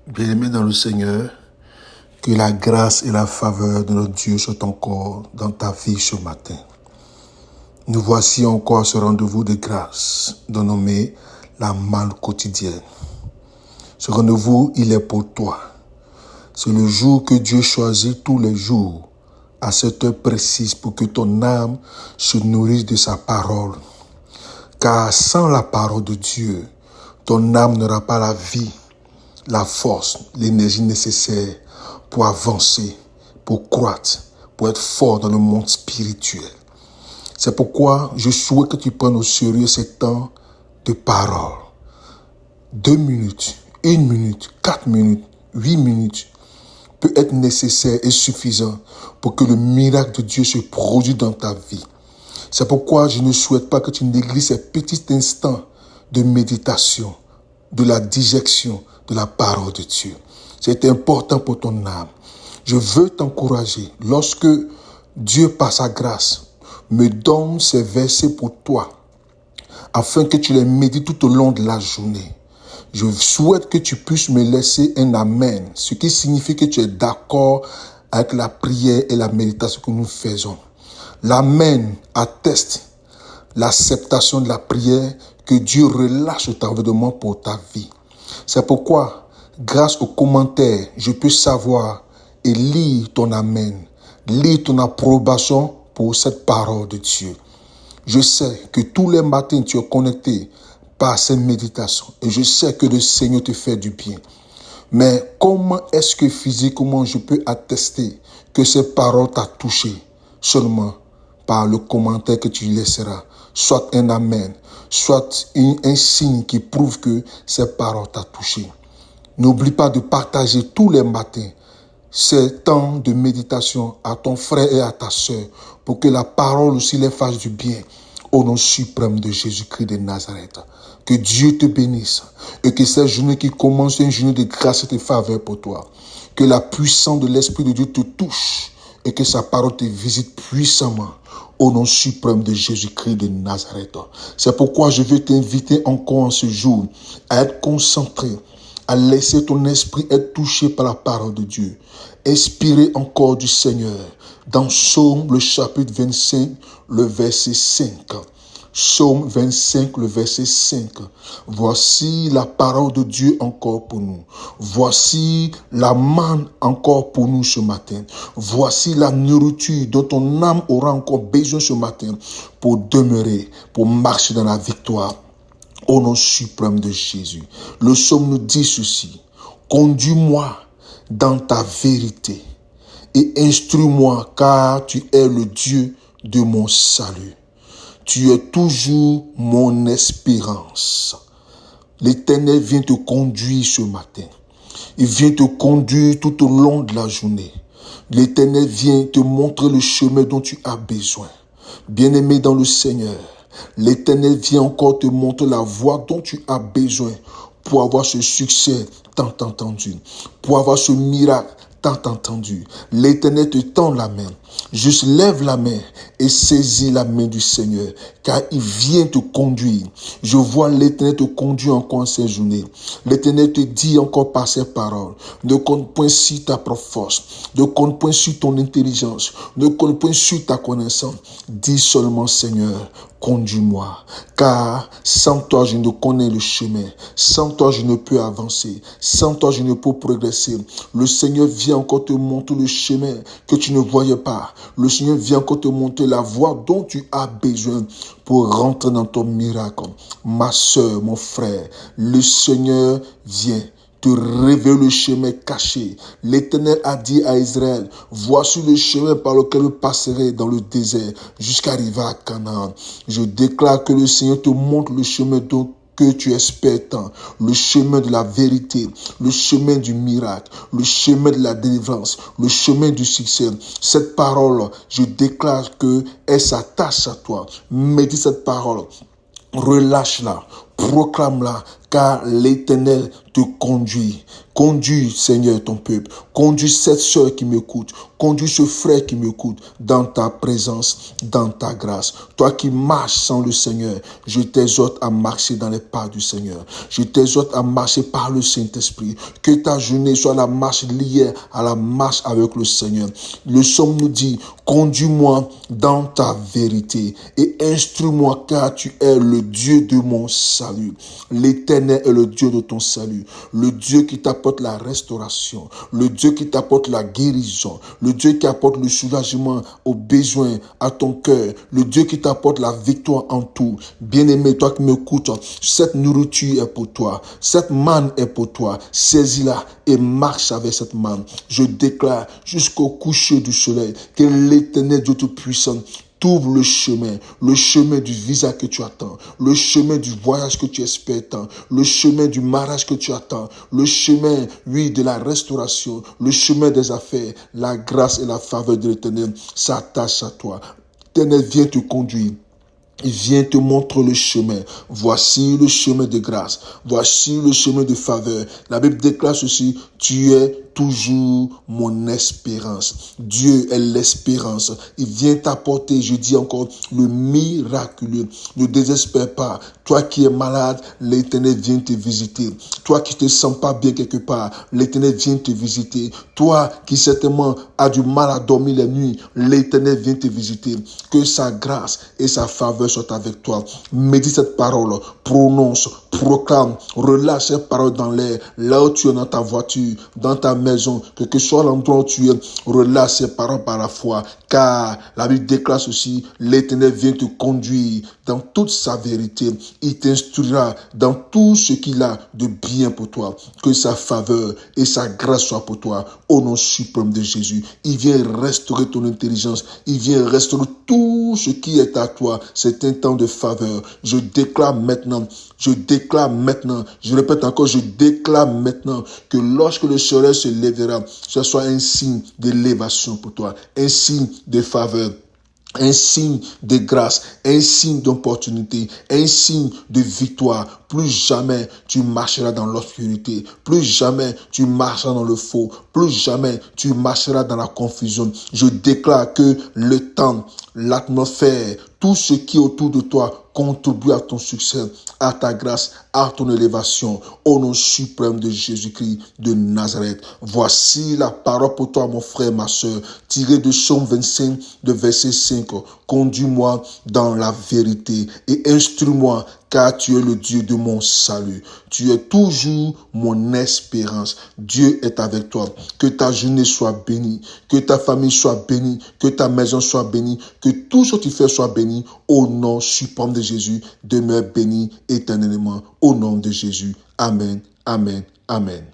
Bien-aimés dans le Seigneur, que la grâce et la faveur de notre Dieu soient encore dans ta vie ce matin. Nous voici encore à ce rendez-vous de grâce, dénommé la manne quotidienne. Ce rendez-vous, il est pour toi. C'est le jour que Dieu choisit tous les jours, à cette heure précise, pour que ton âme se nourrisse de sa parole. Car sans la parole de Dieu, ton âme n'aura pas la vie, la force, l'énergie nécessaire pour avancer, pour croître, pour être fort dans le monde spirituel. C'est pourquoi je souhaite que tu prennes au sérieux ces temps de parole. 2 minutes, 1 minute, 4 minutes, 8 minutes peut être nécessaire et suffisant pour que le miracle de Dieu se produise dans ta vie. C'est pourquoi je ne souhaite pas que tu négliges ces petits instants de méditation, de la digestion de la parole de Dieu. C'est important pour ton âme. Je veux t'encourager. Lorsque Dieu, par sa grâce, me donne ces versets pour toi, afin que tu les médites tout au long de la journée, je souhaite que tu puisses me laisser un amen, ce qui signifie que tu es d'accord avec la prière et la méditation que nous faisons. L'amen atteste l'acceptation de la prière que Dieu relâche au travers de moi pour ta vie. C'est pourquoi, grâce aux commentaires, je peux savoir et lire ton amen, lire ton approbation pour cette parole de Dieu. Je sais que tous les matins tu es connecté par cette méditation et je sais que le Seigneur te fait du bien. Mais comment est-ce que physiquement je peux attester que cette parole t'a touché? Seulement par le commentaire que tu laisseras, soit un amen, soit un signe qui prouve que cette parole t'a touché. N'oublie pas de partager tous les matins ces temps de méditation à ton frère et à ta sœur pour que la parole aussi les fasse du bien au nom suprême de Jésus-Christ de Nazareth. Que Dieu te bénisse et que cette journée qui commence soit une journée de grâce et de faveur pour toi. Que la puissance de l'Esprit de Dieu te touche et que sa parole te visite puissamment au nom suprême de Jésus-Christ de Nazareth. C'est pourquoi je veux t'inviter encore en ce jour à être concentré, à laisser ton esprit être touché par la parole de Dieu. Inspiré encore du Seigneur. Dans Psaume, le chapitre 25, le verset 5. Psaume 25, le verset 5. Voici la parole de Dieu encore pour nous. Voici la manne encore pour nous ce matin. Voici la nourriture dont ton âme aura encore besoin ce matin pour demeurer, pour marcher dans la victoire. Au nom suprême de Jésus. Le psaume nous dit ceci. Conduis-moi dans ta vérité et instruis-moi car tu es le Dieu de mon salut. Tu es toujours mon espérance. L'Éternel vient te conduire ce matin. Il vient te conduire tout au long de la journée. L'Éternel vient te montrer le chemin dont tu as besoin. Bien-aimé dans le Seigneur, l'Éternel vient encore te montrer la voie dont tu as besoin pour avoir ce succès tant entendu, pour avoir ce miracle tant entendu. L'Éternel te tend la main. Juste lève la main et saisis la main du Seigneur, car il vient te conduire. Je vois l'Éternel te conduire encore en ces journées. L'Éternel te dit encore par ses paroles, ne compte point sur ta propre force, ne compte point sur ton intelligence, ne compte point sur ta connaissance. Dis seulement, Seigneur, conduis-moi, car sans toi je ne connais le chemin, sans toi je ne peux avancer, sans toi je ne peux progresser. Le Seigneur vient encore te montrer le chemin que tu ne voyais pas. Le Seigneur vient encore te montrer la voie dont tu as besoin pour rentrer dans ton miracle. Ma soeur, mon frère, le Seigneur vient te révéler le chemin caché. L'Éternel a dit à Israël, voici le chemin par lequel vous passerez dans le désert jusqu'à arriver à Canaan. Je déclare que le Seigneur te montre le chemin que tu espères tant, le chemin de la vérité, le chemin du miracle, le chemin de la délivrance, le chemin du succès. Cette parole, je déclare que elle s'attache à toi. Médite cette parole. Relâche-la, proclame-la, car l'Éternel te conduit. Conduis, Seigneur, ton peuple. Conduis cette sœur qui m'écoute. Conduis ce frère qui m'écoute dans ta présence, dans ta grâce. Toi qui marches sans le Seigneur, je t'exhorte à marcher dans les pas du Seigneur. Je t'exhorte à marcher par le Saint-Esprit. Que ta journée soit la marche liée à la marche avec le Seigneur. Le psaume nous dit, conduis-moi dans ta vérité et instruis-moi car tu es le Dieu de mon salut. L'Éternel est le Dieu de ton salut. Le Dieu qui t'apporte la restauration. Le Dieu qui t'apporte la guérison. Le Dieu qui apporte le soulagement aux besoins, à ton cœur. Le Dieu qui t'apporte la victoire en tout. Bien-aimé, toi qui m'écoutes, cette nourriture est pour toi. Cette manne est pour toi. Saisis-la et marche avec cette manne. Je déclare jusqu'au coucher du soleil que l'Éternel Dieu Tout-Puissant t'ouvre le chemin du visa que tu attends, le chemin du voyage que tu espères tant, le chemin du mariage que tu attends, le chemin, oui, de la restauration, le chemin des affaires. La grâce et la faveur de l'Éternel s'attachent à toi. L'Éternel vient te conduire. Il vient te montrer le chemin. Voici le chemin de grâce. Voici le chemin de faveur. La Bible déclare ceci, tu es toujours mon espérance. Dieu est l'espérance. Il vient t'apporter, je dis encore, le miraculeux. Ne désespère pas. Toi qui es malade, l'Éternel vient te visiter. Toi qui te sens pas bien quelque part, l'Éternel vient te visiter. Toi qui certainement as du mal à dormir les nuits, l'Éternel vient te visiter. Que sa grâce et sa faveur soient avec toi. Médite cette parole, prononce, proclame, relâche cette parole dans l'air, là où tu es dans ta voiture, dans ta maison, quel que soit l'endroit où tu es, relâche ces paroles par la foi, car la Bible déclare ceci, l'Éternel vient te conduire dans toute sa vérité, il t'instruira dans tout ce qu'il a de bien pour toi, que sa faveur et sa grâce soient pour toi, au nom suprême de Jésus. Il vient restaurer ton intelligence, il vient restaurer tout ce qui est à toi, c'est un temps de faveur. Je déclare maintenant, je répète encore, je déclare maintenant que lorsque le soleil se lèvera, ce soit un signe d'élévation pour toi, un signe de faveur, un signe de grâce, un signe d'opportunité, un signe de victoire. Plus jamais tu marcheras dans l'obscurité, plus jamais tu marcheras dans le faux, plus jamais tu marcheras dans la confusion. Je déclare que le temps, l'atmosphère, tout ce qui est autour de toi contribue à ton succès, à ta grâce, à ton élévation, au nom suprême de Jésus-Christ de Nazareth. Voici la parole pour toi, mon frère, ma soeur, tirée de Psaume 25, de verset 5. Conduis-moi dans la vérité et instruis-moi, car tu es le Dieu de mon salut. Tu es toujours mon espérance. Dieu est avec toi. Que ta journée soit bénie, que ta famille soit bénie, que ta maison soit bénie, que tout ce que tu fais soit béni. Au nom suprême de Jésus, demeure béni éternellement. Au nom de Jésus. Amen, amen, amen.